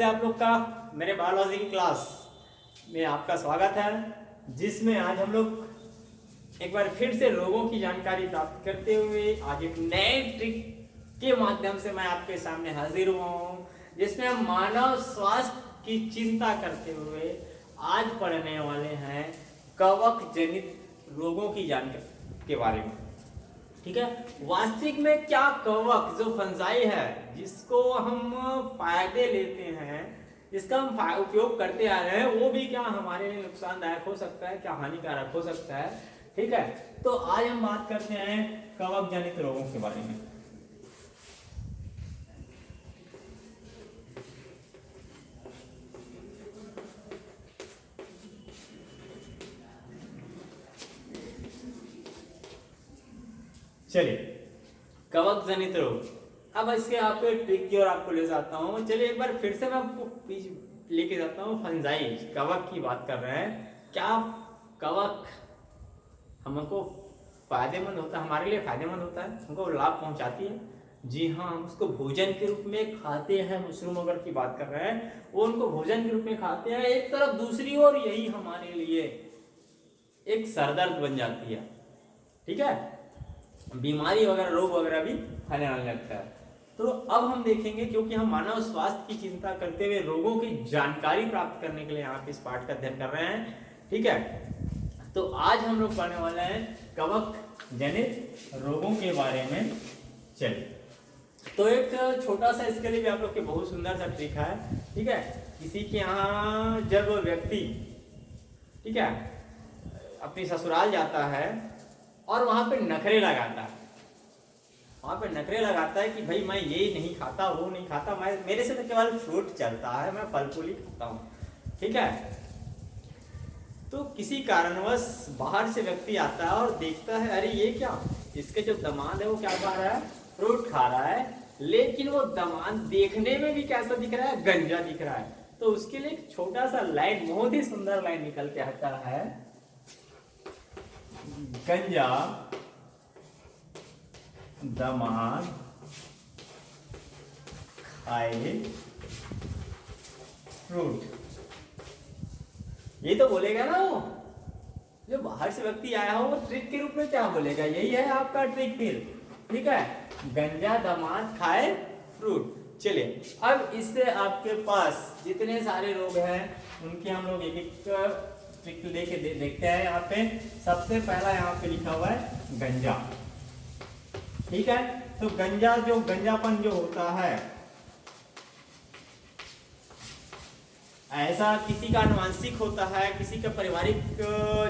आप लोग का मेरे बायोलॉजी की क्लास में आपका स्वागत है, जिसमें आज हम लोग एक बार फिर से रोगों की जानकारी प्राप्त करते हुए आज एक नए ट्रिक के माध्यम से मैं आपके सामने हाजिर हुआ हूँ, जिसमें हम मानव स्वास्थ्य की चिंता करते हुए आज पढ़ने वाले हैं कवक जनित रोगों की जानकारी के बारे में। ठीक है, वास्तविक में क्या कवक जो फंजाई है जिसको हम फायदे लेते हैं, जिसका हम उपयोग करते आ रहे हैं, वो भी क्या हमारे लिए नुकसानदायक हो सकता है, क्या हानिकारक हो सकता है। ठीक है, तो आज हम बात करते हैं कवक जनित रोगों के बारे में। चलिए, कवक जनित रोग, अब इसके आपको एक ट्रिक की ओर आपको ले जाता हूँ। चलिए एक बार फिर से मैं आपको लेके जाता हूँ। फंजाई कवक की बात कर रहे हैं। क्या कवक हमको फायदेमंद होता है, हमारे लिए फायदेमंद होता है, हमको लाभ पहुंचाती है? जी हाँ, हम उसको भोजन के रूप में खाते हैं। मशरूम अगर की बात कर रहे हैं, वो उनको भोजन के रूप में खाते हैं एक तरफ, दूसरी ओर यही हमारे लिए एक सरदर्द बन जाती है। ठीक है, बीमारी वगैरह रोग वगैरह भी फैलने लगता है। तो अब हम देखेंगे, क्योंकि हम मानव स्वास्थ्य की चिंता करते हुए रोगों की जानकारी प्राप्त करने के लिए यहाँ पे इस पाठ का अध्ययन कर रहे हैं। ठीक है, तो आज हम लोग पढ़ने वाले हैं कवक जनित रोगों के बारे में। चलिए, तो एक छोटा सा इसके लिए भी आप लोग के बहुत सुंदर सा ट्रिक है। ठीक है, किसी के यहाँ जब व्यक्ति, ठीक है, अपनी ससुराल जाता है और वहां पे नखरे लगाता है, वहां पे नखरे लगाता है कि भाई मैं ये नहीं खाता, वो नहीं खाता, मैं मेरे से तो केवल फ्रूट चलता है, मैं फल फूल ही खाता हूँ। ठीक है, तो किसी कारणवश बाहर से व्यक्ति आता है और देखता है, अरे ये क्या, इसके जो दामाद है वो क्या खा रहा है, फ्रूट खा रहा है, लेकिन वो दामाद देखने में भी कैसा दिख रहा है, गंजा दिख रहा है। तो उसके लिए एक छोटा सा लाइन, बहुत ही सुंदर लाइन निकल के आता है, गंजा दामाद खाए फ्रूट। ये तो बोलेगा ना वो, जो बाहर से व्यक्ति आया हो, वो ट्रिक के रूप में क्या बोलेगा, यही है आपका ट्रिक फिर। ठीक है, गंजा दामाद खाए फ्रूट। चलिए, अब इससे आपके पास जितने सारे रोग हैं उनके हम लोग एक एक ट्रिक लेके देखते हैं। यहाँ पे सबसे पहला यहाँ पे लिखा हुआ है गंजा। ठीक है, तो गंजा, जो गंजापन जो होता है, ऐसा किसी का आनुवंशिक होता है, किसी का पारिवारिक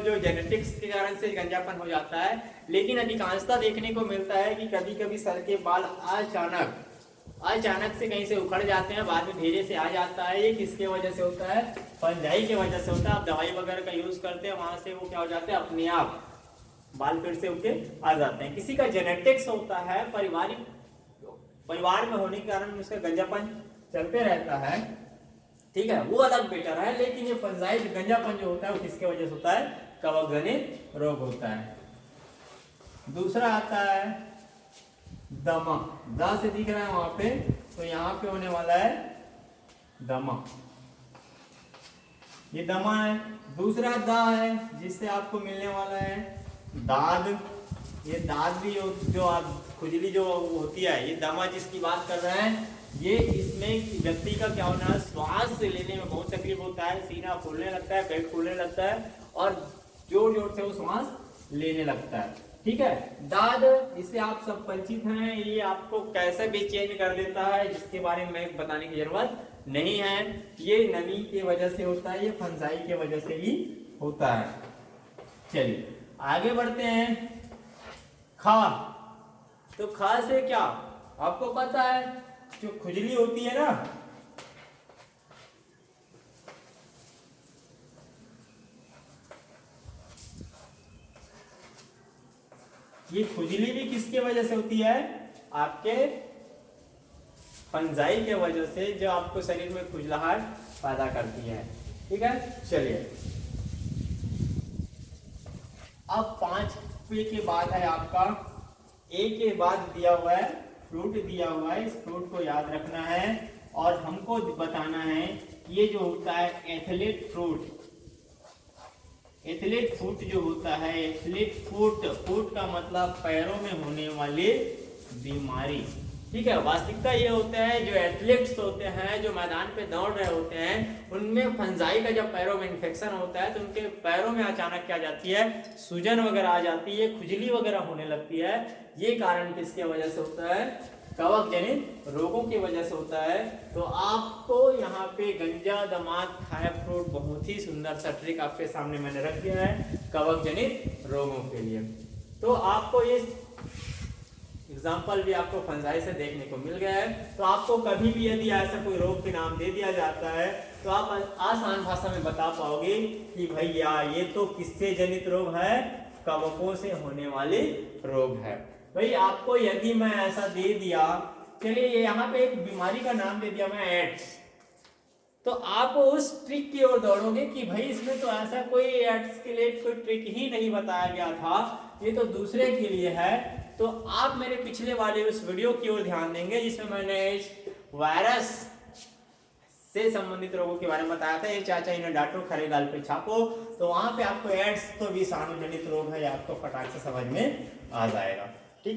जो जेनेटिक्स के कारण से गंजापन हो जाता है। लेकिन अधिकांशता देखने को मिलता है कि कभी कभी सर के बाल अचानक से कहीं से उखड़ जाते हैं, बाद में धीरे से आ जाता है। ये किसके वजह से होता है? फंजाई की वजह से होता है। आप दवाई वगैरह का यूज करते हैं, वहां से वो क्या हो जाते हैं, अपने आप बाल फिर से उनके आ जाते हैं। किसी का जेनेटिक्स होता है, परिवार में होने के कारण उसका गंजापन चलते रहता है। ठीक है, वो अलग बेटर है। लेकिन ये फंजाई गंजापन जो होता है वो किसके वजह से होता है? कवक जनित रोग होता है। दूसरा आता है दमा। दा से दिख रहा है वहां पे, तो यहाँ पे होने वाला है दमा, ये दमा है। दूसरा दा है, जिससे आपको मिलने वाला है दाद। ये दाद भी जो आप खुजली जो होती है, ये दमा जिसकी बात कर रहे हैं, ये इसमें व्यक्ति का क्या होना है, श्वास लेने में बहुत तकलीफ होता है, सीना फूलने लगता है, पेट फूलने लगता है और जोर जोर से वो श्वास लेने लगता है। ठीक है, दाद, इससे आप सब परिचित हैं, ये आपको कैसे बेचैन कर देता है, जिसके बारे में बताने की जरूरत नहीं है। ये नमी की वजह से होता है, ये फंजाई की वजह से ही होता है। चलिए आगे बढ़ते हैं। खा, तो खा से क्या आपको पता है, जो खुजली होती है ना, ये खुजली भी किसके वजह से होती है? आपके फंजाई के वजह से, जो आपको शरीर में खुजलाहट पैदा करती है। ठीक है, चलिए अब 5 पे के बाद है आपका ए के बाद दिया हुआ है फ्रूट दिया हुआ है। इस फ्रूट को याद रखना है। और हमको बताना है ये जो होता है एथलीट फुट। एथलीट फुट जो होता है, एथलीट फुट, फुट का मतलब पैरों में होने वाली बीमारी। ठीक है, वास्तविकता ये होता है जो एथलीट्स होते हैं, जो मैदान पे दौड़ रहे होते हैं, उनमें फंजाई का जब पैरों में इन्फेक्शन होता है तो उनके पैरों में अचानक क्या जाती है, सूजन वगैरह आ जाती है, खुजली वगैरह होने लगती है। ये कारण किसके वजह से होता है, कवक जनित रोगों की वजह से होता है। तो आपको यहाँ पे गंजा दमात खाया फ्रूट बहुत ही सुंदर सा ट्रिक आपके सामने मैंने रख दिया है कवक जनित रोगों के लिए। तो आपको ये एग्जाम्पल भी आपको फंजाई से देखने को मिल गया है। तो आपको कभी भी यदि ऐसा कोई रोग के नाम दे दिया जाता है तो आप आसान भाषा में बता पाओगे कि भैया ये तो किससे जनित रोग है, कवकों से होने वाले रोग है। भाई आपको यदि मैं ऐसा दे दिया, चलिए यहाँ पे एक बीमारी का नाम दे दिया मैं एड्स, तो आप उस ट्रिक की ओर दौड़ोगे कि भाई इसमें तो ऐसा कोई एड्स के लिए कोई ट्रिक ही नहीं बताया गया था, ये तो दूसरे के लिए है। तो आप मेरे पिछले वाले उस वीडियो की ओर ध्यान देंगे जिसमें मैंने वायरस से संबंधित रोगों के बारे में बताया था, ये चाचा इन्हें डांटो खरे गाल पे छापो, तो वहां पे आपको एड्स तो विषाणु जनित रोग है, आपको फटाक से समझ में आ जाएगा।